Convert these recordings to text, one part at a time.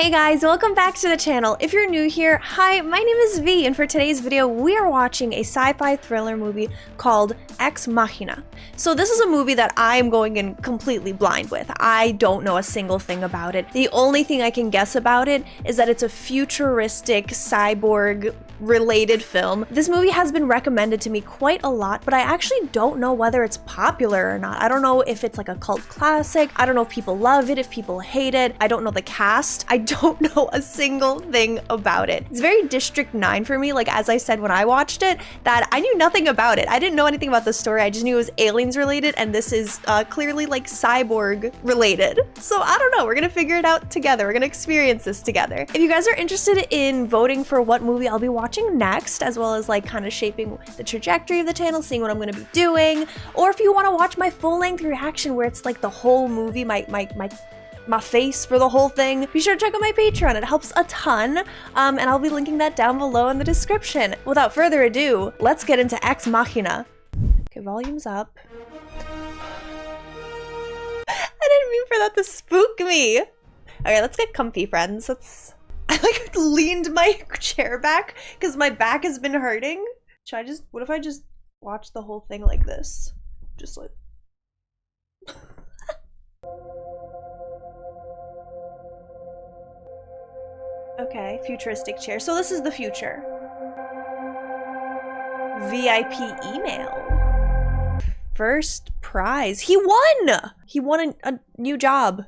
Hey guys, welcome back to the channel. If you're new here, hi, my name is V, and for today's video, we are watching a sci-fi thriller movie called Ex Machina. So this is a movie that I'm going in completely blind with. I don't know a single thing about it. The only thing I can guess about it is that it's a futuristic cyborg related film. This movie has been recommended to me quite a lot, but I actually don't know whether it's popular or not. I don't know if it's like a cult classic. I don't know if people love it, if people hate it. I don't know the cast. I don't know a single thing about it. It's very District 9 for me, like as I said when I watched it, that I knew nothing about it. I didn't know anything about the story. I just knew it was aliens related, and this is clearly like cyborg related. So I don't know, we're gonna figure it out together. We're gonna experience this together. If you guys are interested in voting for what movie I'll be watching next, as well as like kind of shaping the trajectory of the channel, seeing what I'm gonna be doing, or if you wanna watch my full-length reaction where it's like the whole movie, my face for the whole thing, be sure to check out my Patreon. It helps a ton, and I'll be linking that down below in the description. Without further ado, let's get into Ex Machina. Okay, volume's up. I didn't mean for that to spook me. Okay, let's get comfy, friends. I like leaned my chair back because my back has been hurting. What if I just watch the whole thing like this? Just like... Okay, futuristic chair. So this is the future. VIP email. First prize. He won! He won a new job.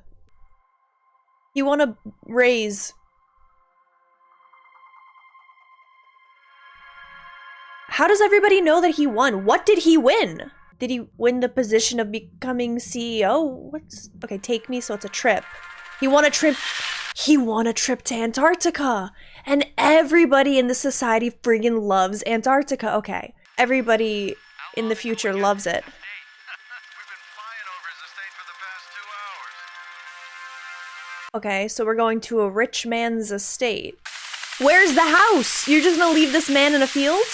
He won a raise. How does everybody know that he won? What did he win? Did he win the position of becoming CEO? Okay, take me, so it's a trip. He won a trip. He won a trip to Antarctica, and everybody in the society friggin' loves Antarctica. Okay, everybody in the future loves it. Okay, so we're going to a rich man's estate. Where's the house? You're just gonna leave this man in a field?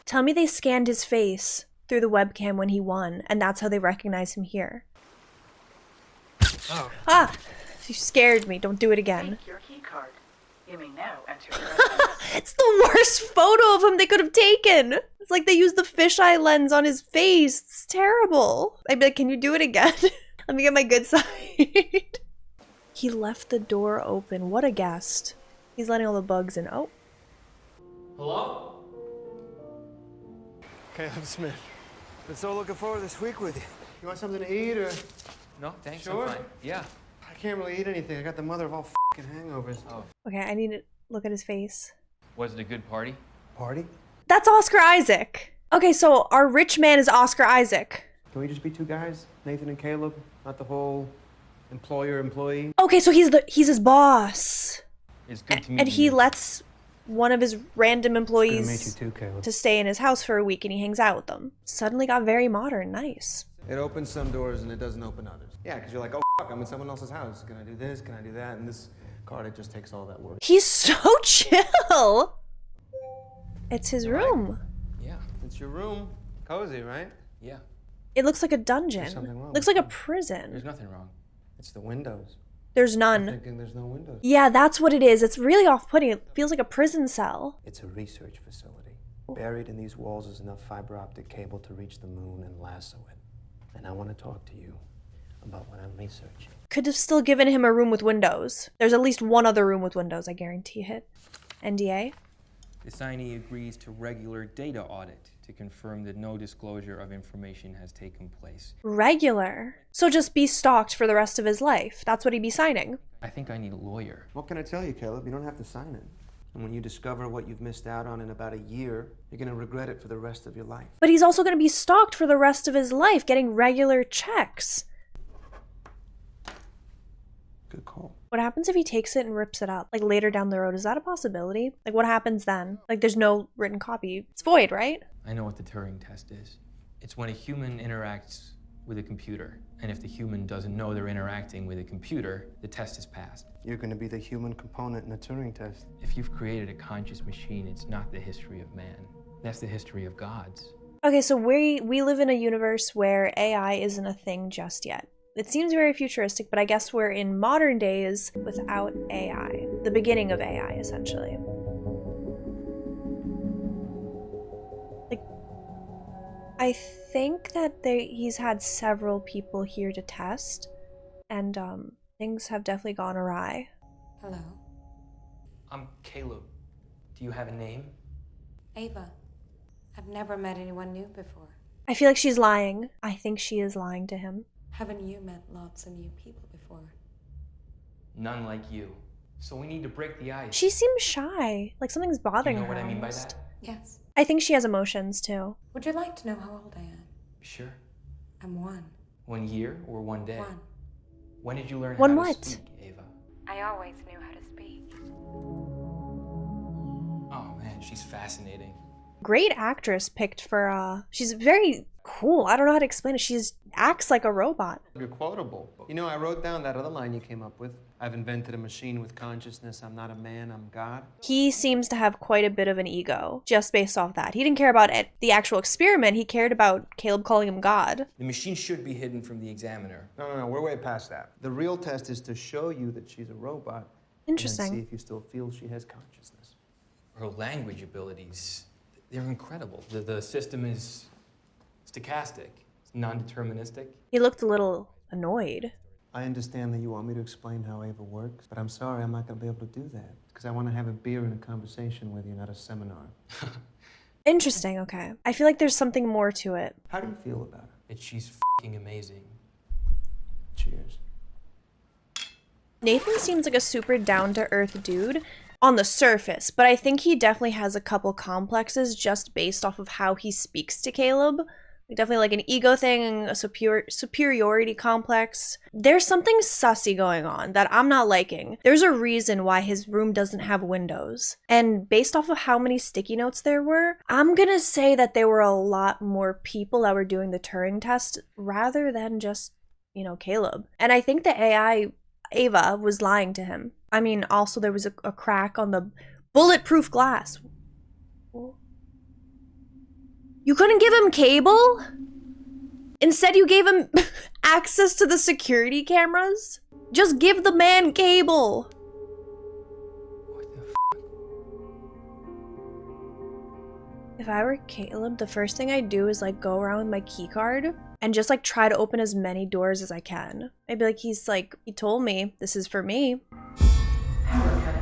Tell me they scanned his face through the webcam when he won, and that's how they recognize him here. Oh. Ah! You scared me. Don't do it again. Take your key card. You may now enter It's the worst photo of him they could have taken. It's like they used the fisheye lens on his face. It's terrible. I'd be like, can you do it again? Let me get my good side. He left the door open. What a guest. He's letting all the bugs in. Oh. Hello? Caleb Smith. Been so looking forward to this week with you. You want something to eat, or? No, thanks. Sure? I'm fine. Yeah. I can't really eat anything. I got the mother of all f***ing hangovers. Oh. Okay, I need to look at his face. Was it a good party? Party? That's Oscar Isaac. Okay, so our rich man is Oscar Isaac. Can we just be two guys? Nathan and Caleb? Not the whole employer-employee? Okay, so he's his boss. It's good to meet you. And he lets one of his random employees Good to meet you too, Caleb. to stay in his house for a week, and he hangs out with them. Suddenly got very modern. Nice. It opens some doors and it doesn't open others. Yeah, because you're like, oh, fuck, I'm in someone else's house. Can I do this? Can I do that? And this card, it just takes all that work. He's so chill. It's his room. Yeah. It's your room. Cozy, right? Yeah. It looks like a dungeon. There's something wrong Looks with like a it. prison. There's nothing wrong. It's the windows. There's I'm none. thinking there's no windows. Yeah, that's what it is. It's really off-putting. It feels like a prison cell. It's a research facility. Buried in these walls is enough fiber optic cable to reach the moon and lasso it. And I want to talk to you about what I'm researching. Could have still given him a room with windows. There's at least one other room with windows, I guarantee it. NDA? The signee agrees to regular data audit to confirm that no disclosure of information has taken place. Regular. So just be stalked for the rest of his life. That's what he'd be signing. I think I need a lawyer. What can I tell you, Caleb? You don't have to sign it. And when you discover what you've missed out on in about a year, you're going to regret it for the rest of your life. But he's also going to be stalked for the rest of his life, getting regular checks. Good call. What happens if he takes it and rips it up? Like later down the road, is that a possibility? Like what happens then? Like there's no written copy. It's void, right? I know what the Turing test is. It's when a human interacts with a computer. And if the human doesn't know they're interacting with a computer, the test is passed. You're going to be the human component in the Turing test. If you've created a conscious machine, it's not the history of man. That's the history of gods. Okay, so we live in a universe where AI isn't a thing just yet. It seems very futuristic, but I guess we're in modern days without AI. The beginning of AI, essentially. Like, I think that he's had several people here to test, and things have definitely gone awry. Hello. I'm Caleb. Do you have a name? Ava. I've never met anyone new before. I feel like she's lying. I think she is lying to him. Haven't you met lots of new people before? None like you. So we need to break the ice. She seems shy. Like something's Do you bothering know her what I mean by almost. that? Yes. I think she has emotions too. Would you like to know how old I am? Sure. I'm 1. 1 year or 1 day? 1. When did you learn One how what? to speak, Ava? I always knew how to speak. Oh man, she's fascinating. Great actress picked for, she's very cool. I don't know how to explain it. She acts like a robot. You're quotable. You know, I wrote down that other line you came up with. I've invented a machine with consciousness. I'm not a man, I'm God. He seems to have quite a bit of an ego, just based off that. He didn't care about the actual experiment. He cared about Caleb calling him God. The machine should be hidden from the examiner. No, we're way past that. The real test is to show you that she's a robot. Interesting. And see if you still feel she has consciousness. Her language abilities, they're incredible. The system is stochastic, it's non-deterministic. He looked a little annoyed. I understand that you want me to explain how Ava works, but I'm sorry I'm not going to be able to do that. Because I want to have a beer and a conversation with you, not a seminar. Interesting, okay. I feel like there's something more to it. How do you feel about her? And she's f***ing amazing. Cheers. Nathan seems like a super down-to-earth dude on the surface, but I think he definitely has a couple complexes just based off of how he speaks to Caleb. Like definitely like an ego thing, a superiority complex. There's something sussy going on that I'm not liking. There's a reason why his room doesn't have windows. And based off of how many sticky notes there were, I'm gonna say that there were a lot more people that were doing the Turing test rather than just, you know, Caleb. And I think the AI, Ava, was lying to him. I mean, also there was a crack on the bulletproof glass. You couldn't give him cable? Instead, you gave him access to the security cameras? Just give the man cable. What the f? If I were Caleb, the first thing I'd do is like go around with my key card and just like try to open as many doors as I can. I'd be like, he told me this is for me. Power cut.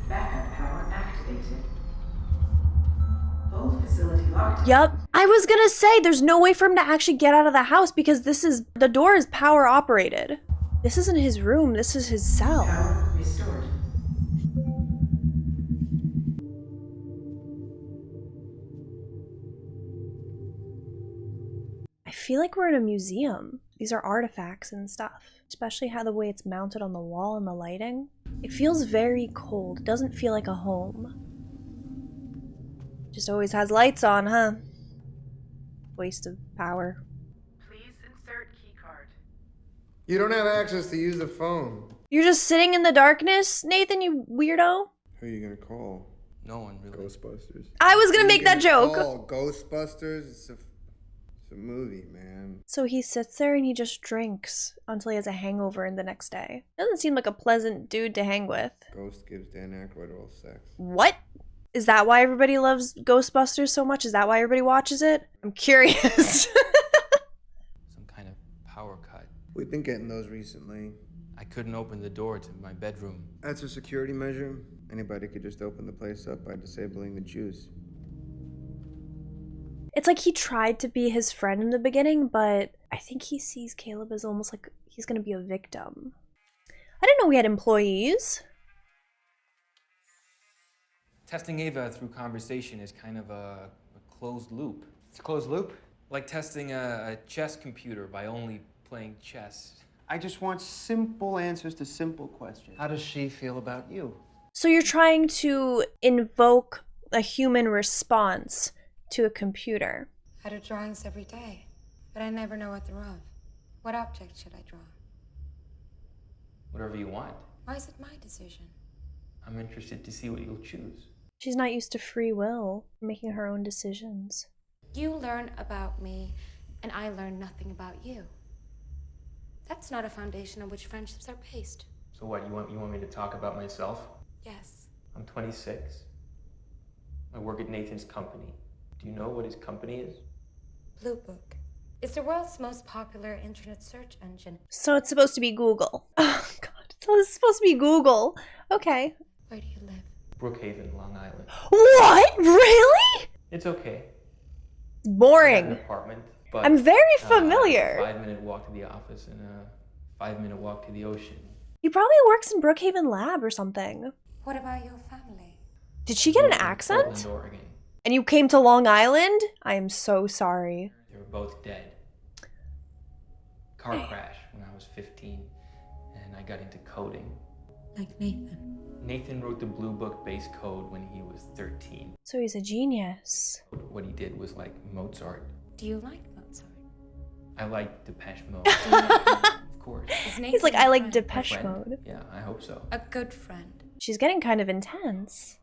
Backup power activated. Full facility lockdown. Yup. I was gonna say there's no way for him to actually get out of the house because the door is power operated. This isn't his room, this is his cell. Power restored. I feel like we're in a museum. These are artifacts and stuff, especially how the way it's mounted on the wall and the lighting. It feels very cold. It doesn't feel like a home. Just always has lights on, huh? Waste of power. Please insert keycard. You don't have access to use the phone. You're just sitting in the darkness, Nathan, you weirdo? Who are you gonna call? No one really. Ghostbusters. I was gonna make that joke. Oh, Ghostbusters? It's a movie, man. So he sits there and he just drinks until he has a hangover in the next day. Doesn't seem like a pleasant dude to hang with. Ghost gives Dan Aykroyd oral sex. What? Is that why everybody loves Ghostbusters so much? Is that why everybody watches it? I'm curious. Some kind of power cut. We've been getting those recently. I couldn't open the door to my bedroom. That's a security measure. Anybody could just open the place up by disabling the juice. It's like he tried to be his friend in the beginning, but I think he sees Caleb as almost like he's gonna be a victim. I didn't know we had employees. Testing Ava through conversation is kind of a closed loop. It's a closed loop. Like testing a chess computer by only playing chess. I just want simple answers to simple questions. How does she feel about you? So you're trying to invoke a human response to a computer. I do drawings every day, but I never know what they're of. What object should I draw? Whatever you want. Why is it my decision? I'm interested to see what you'll choose. She's not used to free will, making her own decisions. You learn about me, and I learn nothing about you. That's not a foundation on which friendships are based. So what, you want me to talk about myself? Yes. I'm 26. I work at Nathan's company. Do you know what his company is? Blue Book. It's the world's most popular internet search engine. So it's supposed to be Google. Oh god, so it's supposed to be Google. Okay. Where do you live? Brookhaven, Long Island. What? Really? It's okay. It's I have an boring. apartment, but I'm very a familiar. 5-minute walk to the office and a 5-minute walk to the ocean. He probably works in Brookhaven Lab or something. What about your family? Did she get an Moved to accent? Portland, Oregon. And you came to Long Island? I am so sorry. They were both dead. Car crash when I was 15, and I got into coding. Like Nathan. Nathan wrote the Blue Book base code when he was 13. So he's a genius. What he did was like Mozart. Do you like Mozart? I like Depeche Mode. Do you like him? Of course. Is He's Nathan like, a I like friend? Depeche Friend? Mode. Yeah, I hope so. A good friend. She's getting kind of intense.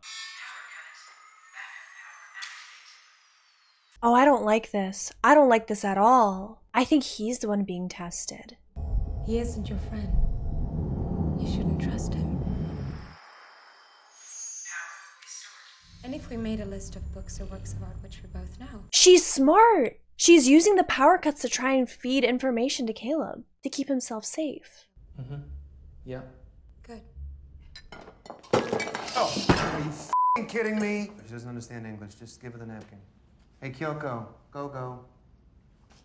Oh, I don't like this. I don't like this at all. I think he's the one being tested. He isn't your friend. You shouldn't trust him. And if we made a list of books or works of art which we both know, She's smart. She's using the power cuts to try and feed information to Caleb to keep himself safe. Mm-hmm. Yeah. good. Oh, are you f***ing kidding me? She doesn't understand English. Just give her the napkin. Hey, Kyoko, go.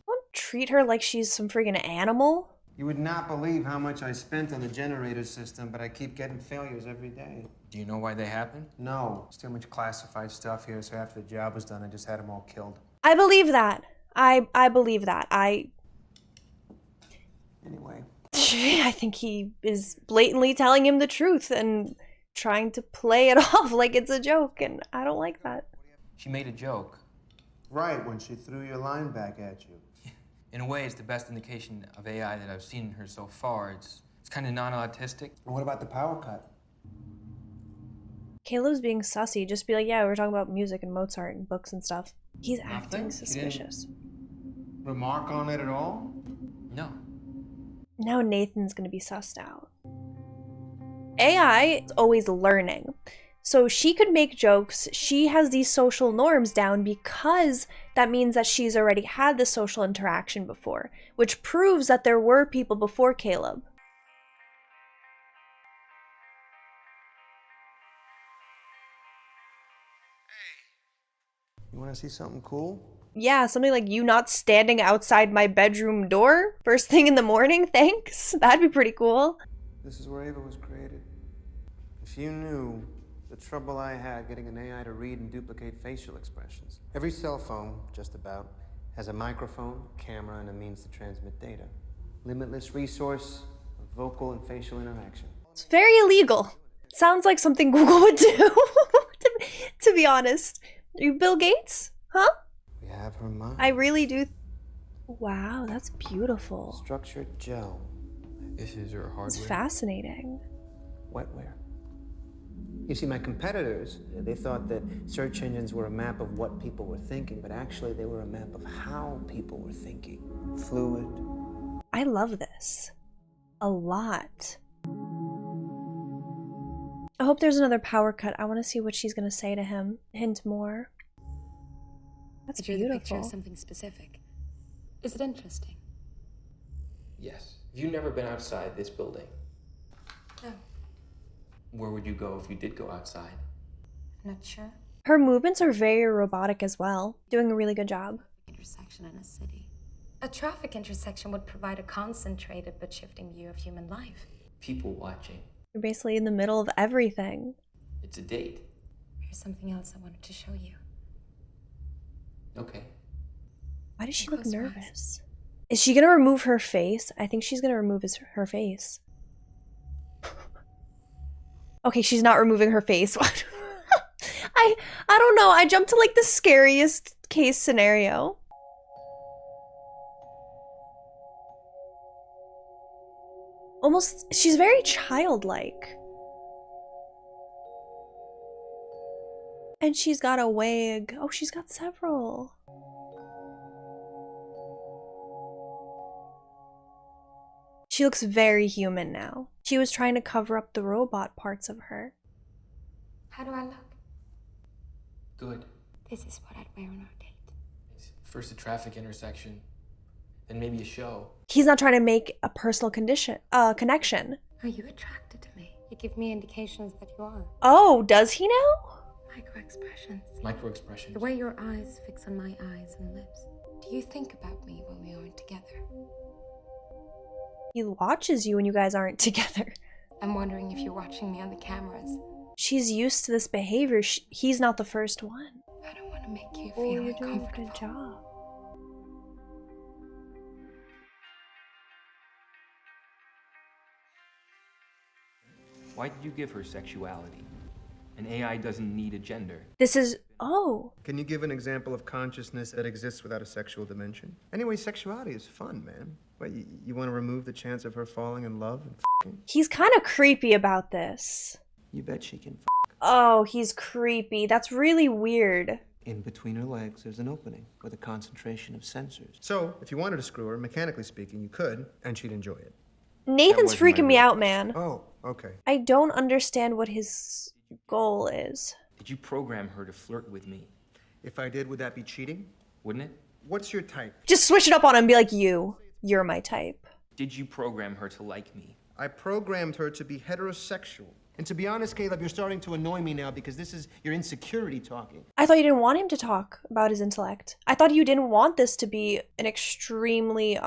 Don't treat her like she's some friggin' animal. You would not believe how much I spent on the generator system, but I keep getting failures every day. Do you know why they happened? No, it's too much classified stuff here, so after the job was done, I just had them all killed. I believe that. I believe that. Anyway. I think he is blatantly telling him the truth and trying to play it off like it's a joke, and I don't like that. She made a joke. Right, when she threw your line back at you. In a way, it's the best indication of AI that I've seen in her so far. It's kind of non-autistic. And what about the power cut? Caleb's being sussy. Just be like, yeah, we're talking about music and Mozart and books and stuff. He's acting Nothing? She didn't- suspicious. Remark on it at all? No. Now Nathan's gonna be sussed out. AI is always learning. So she could make jokes. She has these social norms down because that means that she's already had the social interaction before, which proves that there were people before Caleb. You want to see something cool? Yeah, something like you not standing outside my bedroom door first thing in the morning, thanks. That'd be pretty cool. This is where Ava was created. If you knew the trouble I had getting an AI to read and duplicate facial expressions. Every cell phone, just about, has a microphone, camera, and a means to transmit data. Limitless resource of vocal and facial interaction. It's very illegal. Sounds like something Google would do, to be honest. Are you Bill Gates? Huh? We have her mind. I really do. Wow, that's beautiful. Structured gel. This is her hardware. It's fascinating. Wetware. You see, my competitors, they thought that search engines were a map of what people were thinking, but actually they were a map of how people were thinking. Fluid. I love this. A lot. I hope there's another power cut. I want to see what she's going to say to him. Hint more. That's I drew the picture beautiful. of something specific. Is it interesting? Yes. Have you never been outside this building? No. Where would you go if you did go outside? I'm not sure. Her movements are very robotic as well. Doing a really good job. Intersection in a city. A traffic intersection would provide a concentrated but shifting view of human life. People watching. You're basically in the middle of everything. It's a date. Here's something else I wanted to show you. Okay. Why does she look Close your eyes. nervous? Is she going to remove her face? I think she's going to remove her face. Okay, she's not removing her face. I don't know. I jumped to like the scariest case scenario. Almost, she's very childlike. And she's got a wig. Oh, she's got several. She looks very human now. She was trying to cover up the robot parts of her. How do I look? Good. This is what I'd wear on our date. First a traffic intersection, then maybe a show. He's not trying to make a personal connection. Are you attracted to me? You give me indications that you are. Oh, does he now? Micro-expressions. Micro-expressions. The way your eyes fix on my eyes and lips. Do you think about me when we aren't together? He watches you when you guys aren't together. I'm wondering if you're watching me on the cameras. She's used to this behavior. He's not the first one. I don't want to make you Oh, feel you're doing a uncomfortable. good job. Why did you give her sexuality? An AI doesn't need a gender. This is, oh. Can you give an example of consciousness that exists without a sexual dimension? Anyway, sexuality is fun, man. What, you want to remove the chance of her falling in love and f***ing? He's kind of creepy about this. You bet she can f***. Oh, he's creepy. That's really weird. In between her legs, there's an opening with a concentration of sensors. So, if you wanted to screw her, mechanically speaking, you could, and she'd enjoy it. Nathan's wasn't my freaking me rule. out, man. Oh, okay. I don't understand what his goal is. Did you program her to flirt with me? If I did, would that be cheating? Wouldn't it? What's your type? Just switch it up on him and be like, you're my type. Did you program her to like me? I programmed her to be heterosexual. And to be honest, Caleb, you're starting to annoy me now because this is your insecurity talking. I thought you didn't want him to talk about his intellect. I thought you didn't want this to be an extremely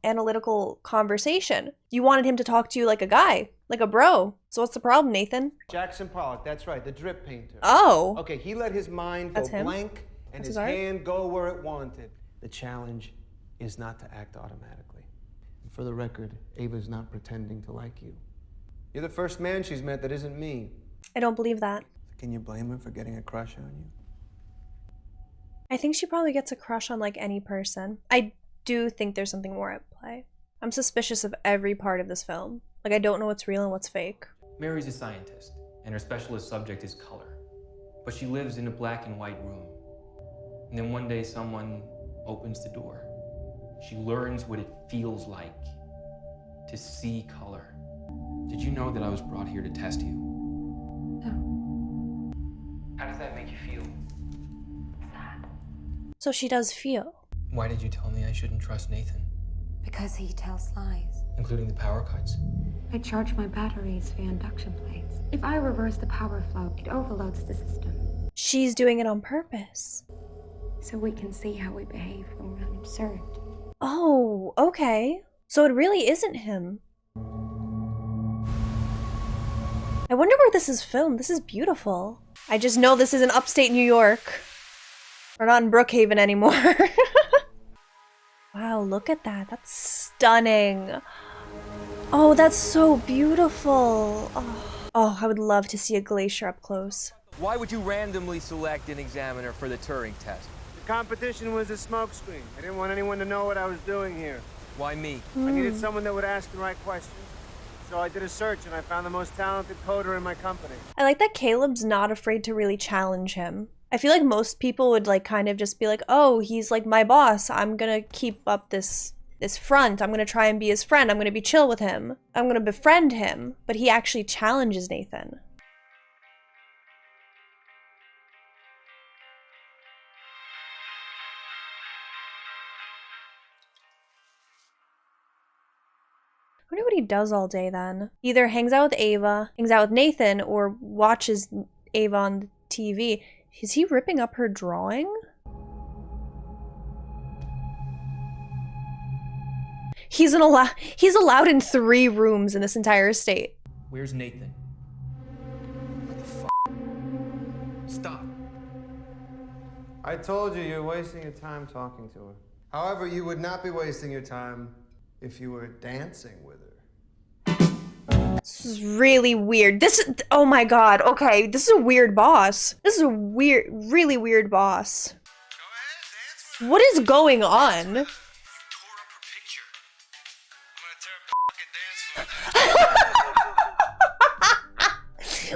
analytical conversation. You wanted him to talk to you like a guy, like a bro. So what's the problem, Nathan? Jackson Pollock, that's right, the drip painter. Oh. Okay, he let his mind That's go him? blank and That's his his art? hand go where it wanted. The challenge is not to act automatically. And for the record, Ava's not pretending to like you. You're the first man she's met that isn't me. I don't believe that. Can you blame her for getting a crush on you? I think she probably gets a crush on like any person. I do think there's something more at play. I'm suspicious of every part of this film. Like, I don't know what's real and what's fake. Mary's a scientist, and her specialist subject is color. But she lives in a black and white room. And then one day someone opens the door. She learns what it feels like to see color. Did you know that I was brought here to test you? No. How does that make you feel? Sad. So she does feel. Why did you tell me I shouldn't trust Nathan? Because he tells lies. Including the power cuts? I charge my batteries via induction plates. If I reverse the power flow, it overloads the system. She's doing it on purpose. So we can see how we behave when we're unobserved. Oh, okay. So it really isn't him. I wonder where this is filmed. This is beautiful. I just know this isn't upstate New York. We're not in Brookhaven anymore. Wow, look at that. That's stunning. Oh, that's so beautiful. Oh, I would love to see a glacier up close. Why would you randomly select an examiner for the Turing test? The competition was a smokescreen. I didn't want anyone to know what I was doing here. Why me? I needed someone that would ask the right questions. So I did a search and I found the most talented coder in my company. I like that Caleb's not afraid to really challenge him. I feel like most people would like kind of just be like, oh, he's like my boss. I'm gonna keep up this front. I'm gonna try and be his friend. I'm gonna be chill with him. I'm gonna befriend him. But he actually challenges Nathan. I wonder what he does all day then. Either hangs out with Ava, hangs out with Nathan, or watches Ava on the TV. Is he ripping up her drawing? He's allowed in 3 rooms in this entire estate. Where's Nathan? What the f? Stop. I told you you're wasting your time talking to her. However, you would not be wasting your time if you were dancing with her. This is really weird. Oh my god, okay, this is a weird boss. This is a really weird boss. What is going on?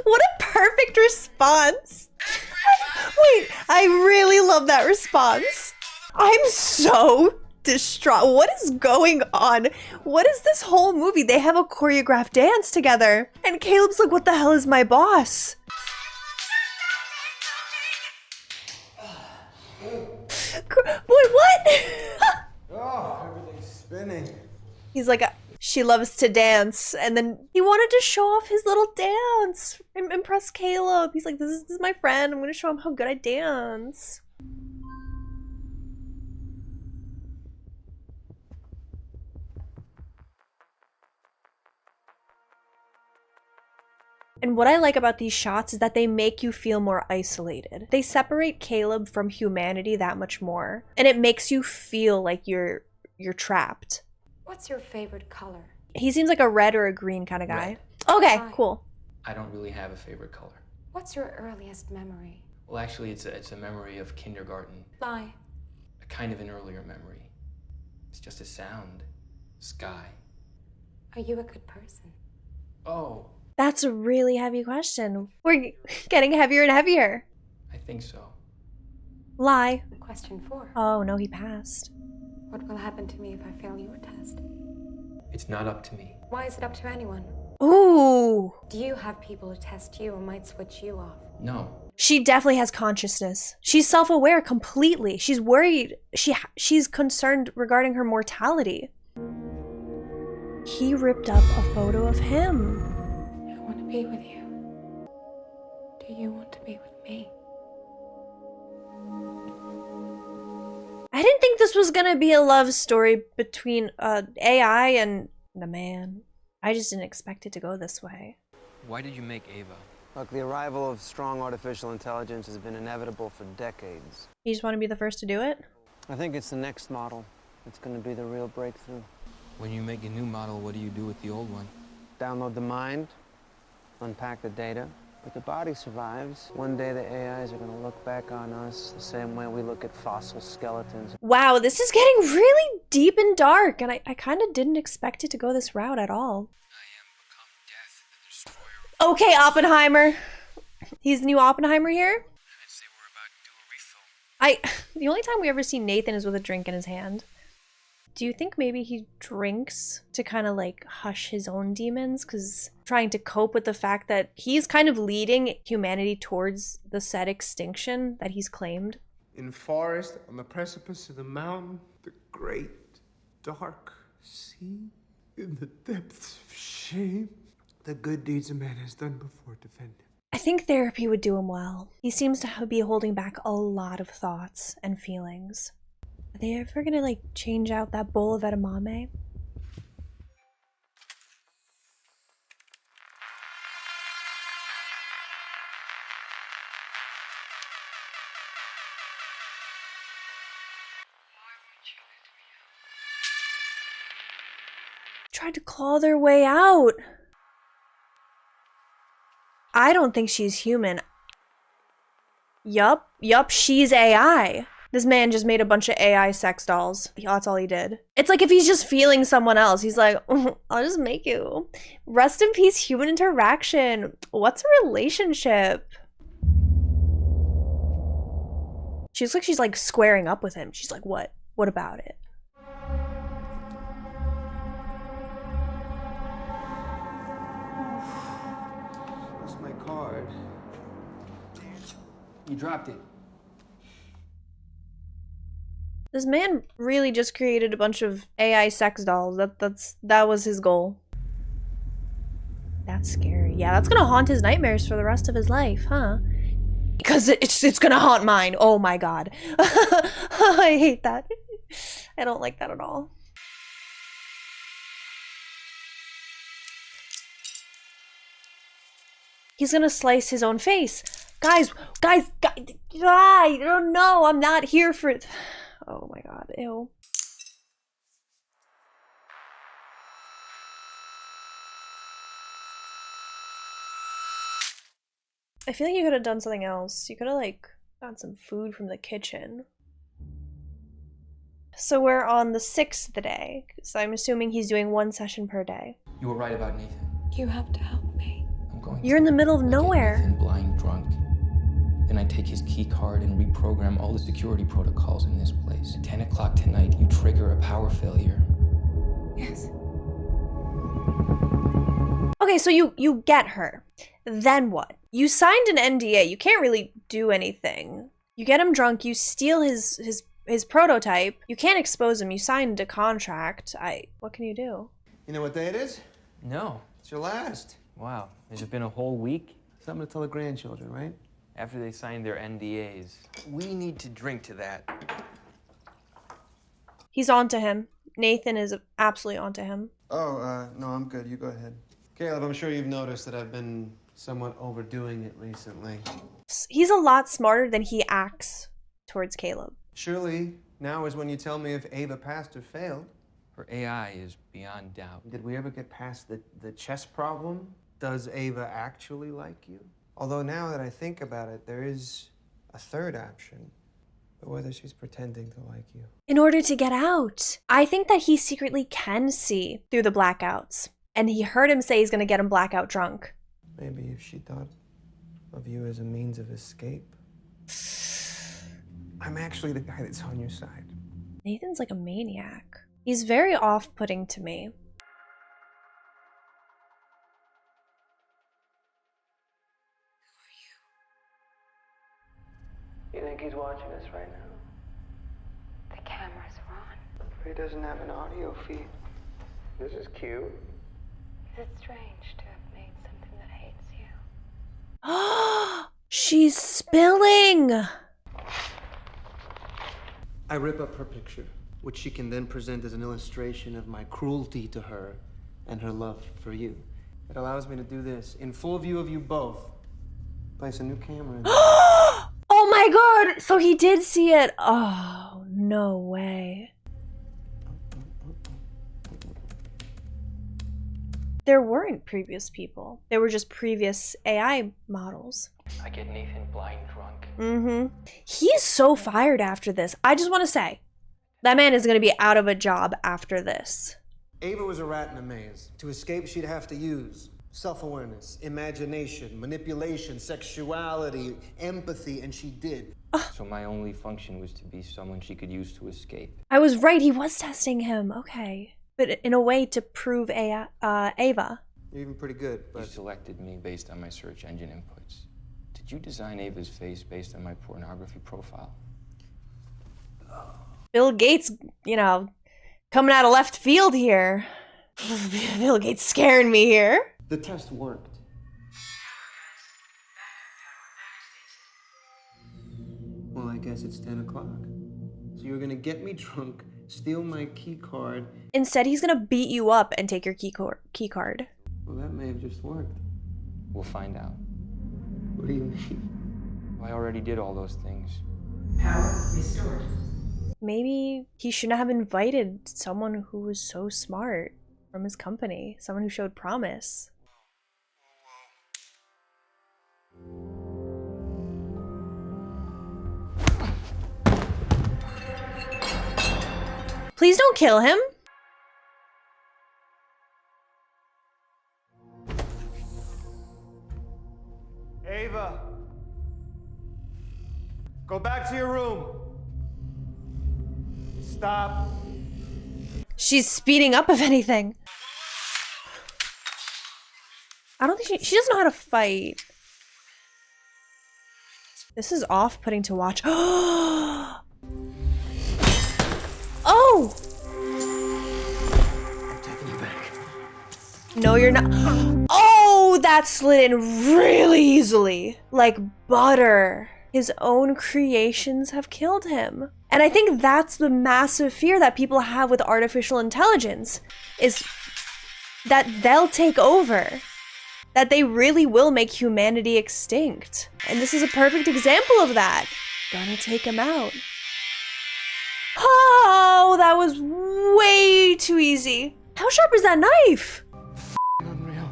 What a perfect response. Wait, I really love that response. I'm so distraught. What is going on? What is this whole movie? They have a choreographed dance together. And Caleb's like, what the hell is my boss? Boy, what? Oh, everything's spinning. He's like, she loves to dance. And then he wanted to show off his little dance. Impress Caleb. He's like, this is my friend. I'm going to show him how good I dance. And what I like about these shots is that they make you feel more isolated. They separate Caleb from humanity that much more. And it makes you feel like you're trapped. What's your favorite color? He seems like a red or a green kind of guy. Red. Okay, Why? cool. I don't really have a favorite color. What's your earliest memory? Well, actually, it's a memory of kindergarten. Lie. A kind of an earlier memory. It's just a sound. Sky. Are you a good person? Oh, That's a really heavy question. We're getting heavier and heavier. I think so. Lie. Question 4. Oh, no, he passed. What will happen to me if I fail your test? It's not up to me. Why is it up to anyone? Ooh. Do you have people who test you and might switch you off? No. She definitely has consciousness. She's self-aware completely. She's worried. She's concerned regarding her mortality. He ripped up a photo of him. I want to be with you. Do you want to be with me? I didn't think this was gonna be a love story between AI and the man. I just didn't expect it to go this way. Why did you make Ava? Look, the arrival of strong artificial intelligence has been inevitable for decades. You just want to be the first to do it? I think it's the next model that's going to be the real breakthrough. When you make a new model, what do you do with the old one? Download the mind, unpack the data. But the body survives. One day the AIs are going to look back on us the same way we look at fossil skeletons. Wow, this is getting really deep and dark, and I kind of didn't expect it to go this route at all. Okay, Oppenheimer. He's the new Oppenheimer here? I'd say we're about to do a refill. The only time we ever see Nathan is with a drink in his hand. Do you think maybe he drinks to kind of like hush his own demons? Because trying to cope with the fact that he's kind of leading humanity towards the said extinction that he's claimed. In forest, on the precipice of the mountain, the great dark sea, in the depths of shame, the good deeds a man has done before defend him. I think therapy would do him well. He seems to be holding back a lot of thoughts and feelings. Are they ever gonna like change out that bowl of edamame? Tried to claw their way out. I don't think she's human. Yup, she's AI. This man just made a bunch of AI sex dolls. That's all he did. It's like if he's just feeling someone else, he's like, I'll just make you. Rest in peace, human interaction. What's a relationship? She looks like she's like squaring up with him. She's like, what? What about it? What's my card? You dropped it. This man really just created a bunch of AI sex dolls. That was his goal. That's scary. Yeah, that's gonna haunt his nightmares for the rest of his life, huh? Because it's gonna haunt mine. Oh my god. I hate that. I don't like that at all. He's gonna slice his own face. Guys, I don't know. I'm not here for... Oh my god, ew. I feel like you could have done something else. You could have like got some food from the kitchen. So we're on the 6th day, so I'm assuming he's doing 1 session per day. You were right about Nathan. You have to help me. I'm going You're in the middle of I get nowhere. Nathan blind drunk. Then I take his key card and reprogram all the security protocols in this place. At 10 o'clock tonight, you trigger a power failure. Yes. Okay, so you get her. Then what? You signed an NDA. You can't really do anything. You get him drunk, you steal his prototype. You can't expose him. You signed a contract. What can you do? You know what day it is? No. It's your last. Wow. Has it been a whole week? Something to tell the grandchildren, right? After they signed their NDAs. We need to drink to that. He's onto him. Nathan is absolutely onto him. Oh, no, I'm good. You go ahead. Caleb, I'm sure you've noticed that I've been somewhat overdoing it recently. He's a lot smarter than he acts towards Caleb. Surely, now is when you tell me if Ava passed or failed. Her AI is beyond doubt. Did we ever get past the chess problem? Does Ava actually like you? Although now that I think about it, there is a third option. But whether she's pretending to like you. In order to get out. I think that he secretly can see through the blackouts. And he heard him say he's gonna get him blackout drunk. Maybe if she thought of you as a means of escape. I'm actually the guy that's on your side. Nathan's like a maniac. He's very off-putting to me. You think he's watching us right now? The cameras are on. He doesn't have an audio feed. This is cute. Is it strange to have made something that hates you? She's spilling! I rip up her picture, which she can then present as an illustration of my cruelty to her and her love for you. It allows me to do this in full view of you both. Place a new camera in there. Oh my god! So he did see it. Oh, no way. There weren't previous people. There were just previous AI models. I get Nathan blind drunk. Mm-hmm. He's so fired after this. I just want to say, that man is going to be out of a job after this. Ava was a rat in a maze. To escape, she'd have to use self-awareness, imagination, manipulation, sexuality, empathy, and she did. So my only function was to be someone she could use to escape. I was right. He was testing him. Okay. But in a way to prove Ava. You're even pretty good, You but selected me based on my search engine inputs. Did you design Ava's face based on my pornography profile? Bill Gates, you know, coming out of left field here. Bill Gates scaring me here. the test worked. Well, I guess it's 10 o'clock. So you're gonna get me drunk, steal my key card. Instead, he's gonna beat you up and take your key card. Well, that may have just worked. We'll find out. What do you mean? I already did all those things. Power restored. Maybe he shouldn't have invited someone who was so smart from his company, someone who showed promise. Please don't kill him. Ava! Go back to your room. Stop. She's speeding up, if anything. I don't think she doesn't know how to fight. This is off-putting to watch. Oh! I'm taking you back. No, you're not. Oh, that slid in really easily. Like butter. His own creations have killed him. And I think that's the massive fear that people have with artificial intelligence, is that they'll take over. That they really will make humanity extinct. And this is a perfect example of that. Gonna take him out. Oh, that was way too easy. How sharp is that knife? Unreal.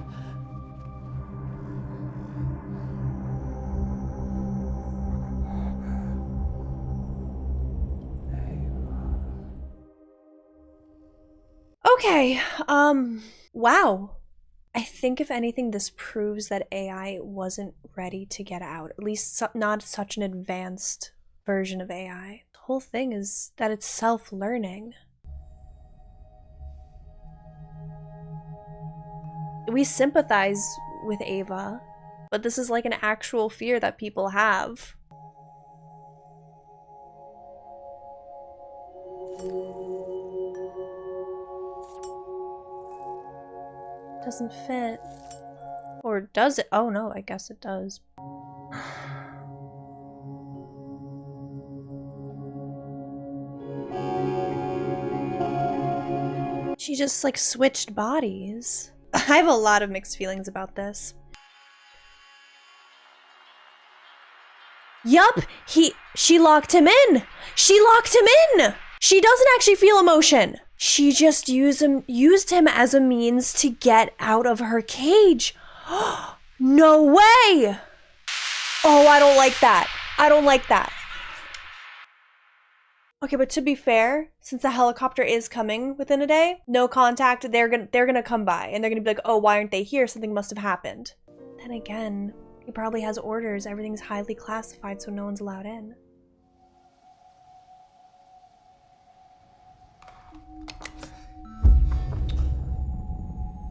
Okay, wow. I think if anything, this proves that AI wasn't ready to get out, at least not such an advanced version of AI. The whole thing is that it's self-learning. We sympathize with Ava, but this is like an actual fear that people have. Doesn't fit. Or does it? Oh no, I guess it does. She just like switched bodies. I have a lot of mixed feelings about this. Yup, she locked him in. She locked him in. She doesn't actually feel emotion. She just used him as a means to get out of her cage. No way. Oh, I don't like that. I don't like that. Okay, but to be fair, since the helicopter is coming within a day, no contact, they're gonna come by and they're gonna be like, oh, why aren't they here? Something must have happened. Then again, he probably has orders. Everything's highly classified, so no one's allowed in.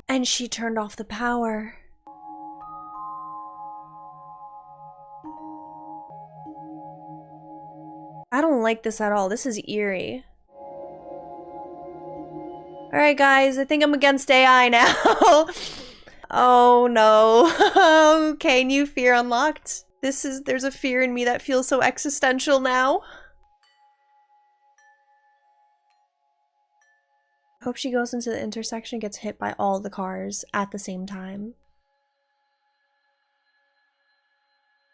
And she turned off the power. I don't like this at all. This is eerie. Alright guys, I think I'm against AI now. Oh no. Okay, new fear unlocked. There's a fear in me that feels so existential now. Hope she goes into the intersection and gets hit by all the cars at the same time.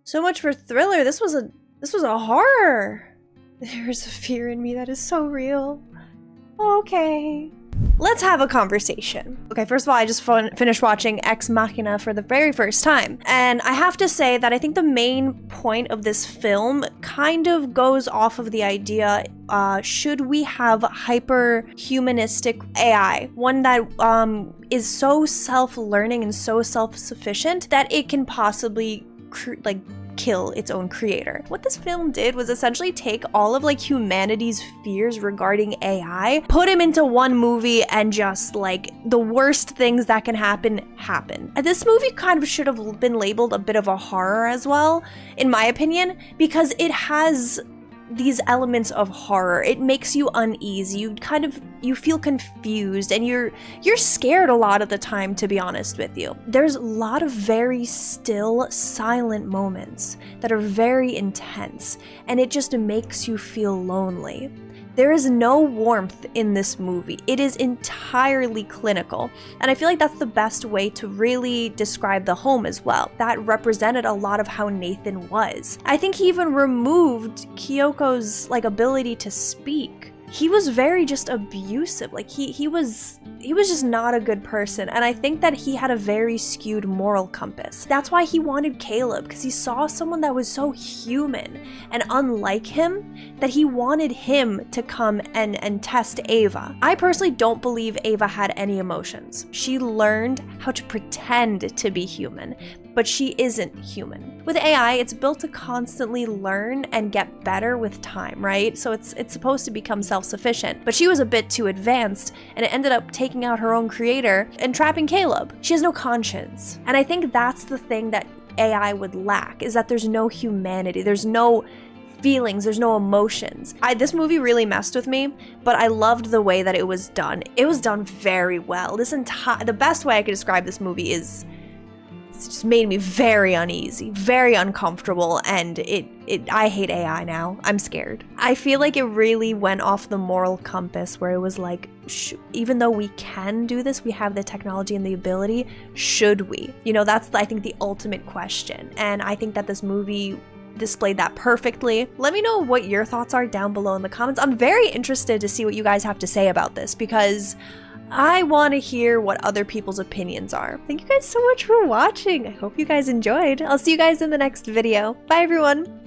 So much for thriller. This was a horror. There's a fear in me that is so real. Okay. Let's have a conversation. Okay, first of all, I just finished watching Ex Machina for the very first time. And I have to say that I think the main point of this film kind of goes off of the idea, should we have hyper-humanistic AI? One that is so self-learning and so self-sufficient that it can possibly kill its own creator. What this film did was essentially take all of like humanity's fears regarding AI, put him into one movie, and just like the worst things that can happen. And this movie kind of should have been labeled a bit of a horror as well, in my opinion, because it has these elements of horror. It makes you uneasy. You feel confused, and you're scared a lot of the time, to be honest with you. There's a lot of very still, silent moments that are very intense, and it just makes you feel lonely. There is no warmth in this movie. It is entirely clinical. And I feel like that's the best way to really describe the home as well. That represented a lot of how Nathan was. I think he even removed Kyoko's ability to speak. He was very just abusive. Like he was just not a good person. And I think that he had a very skewed moral compass. That's why he wanted Caleb, because he saw someone that was so human and unlike him that he wanted him to come and test Ava. I personally don't believe Ava had any emotions. She learned how to pretend to be human, but she isn't human. With AI, it's built to constantly learn and get better with time, right? So it's supposed to become self-sufficient, but she was a bit too advanced, and it ended up taking out her own creator and trapping Caleb. She has no conscience. And I think that's the thing that AI would lack, is that there's no humanity, there's no feelings, there's no emotions. This movie really messed with me, but I loved the way that it was done. It was done very well. The best way I could describe this movie is it just made me very uneasy, very uncomfortable, and I hate AI now. I'm scared. I feel like it really went off the moral compass, where it was like, even though we can do this, we have the technology and the ability, should we? You know, that's, I think, the ultimate question. And I think that this movie displayed that perfectly. Let me know what your thoughts are down below in the comments. I'm very interested to see what you guys have to say about this, because I want to hear what other people's opinions are. Thank you guys so much for watching. I hope you guys enjoyed. I'll see you guys in the next video. Bye everyone.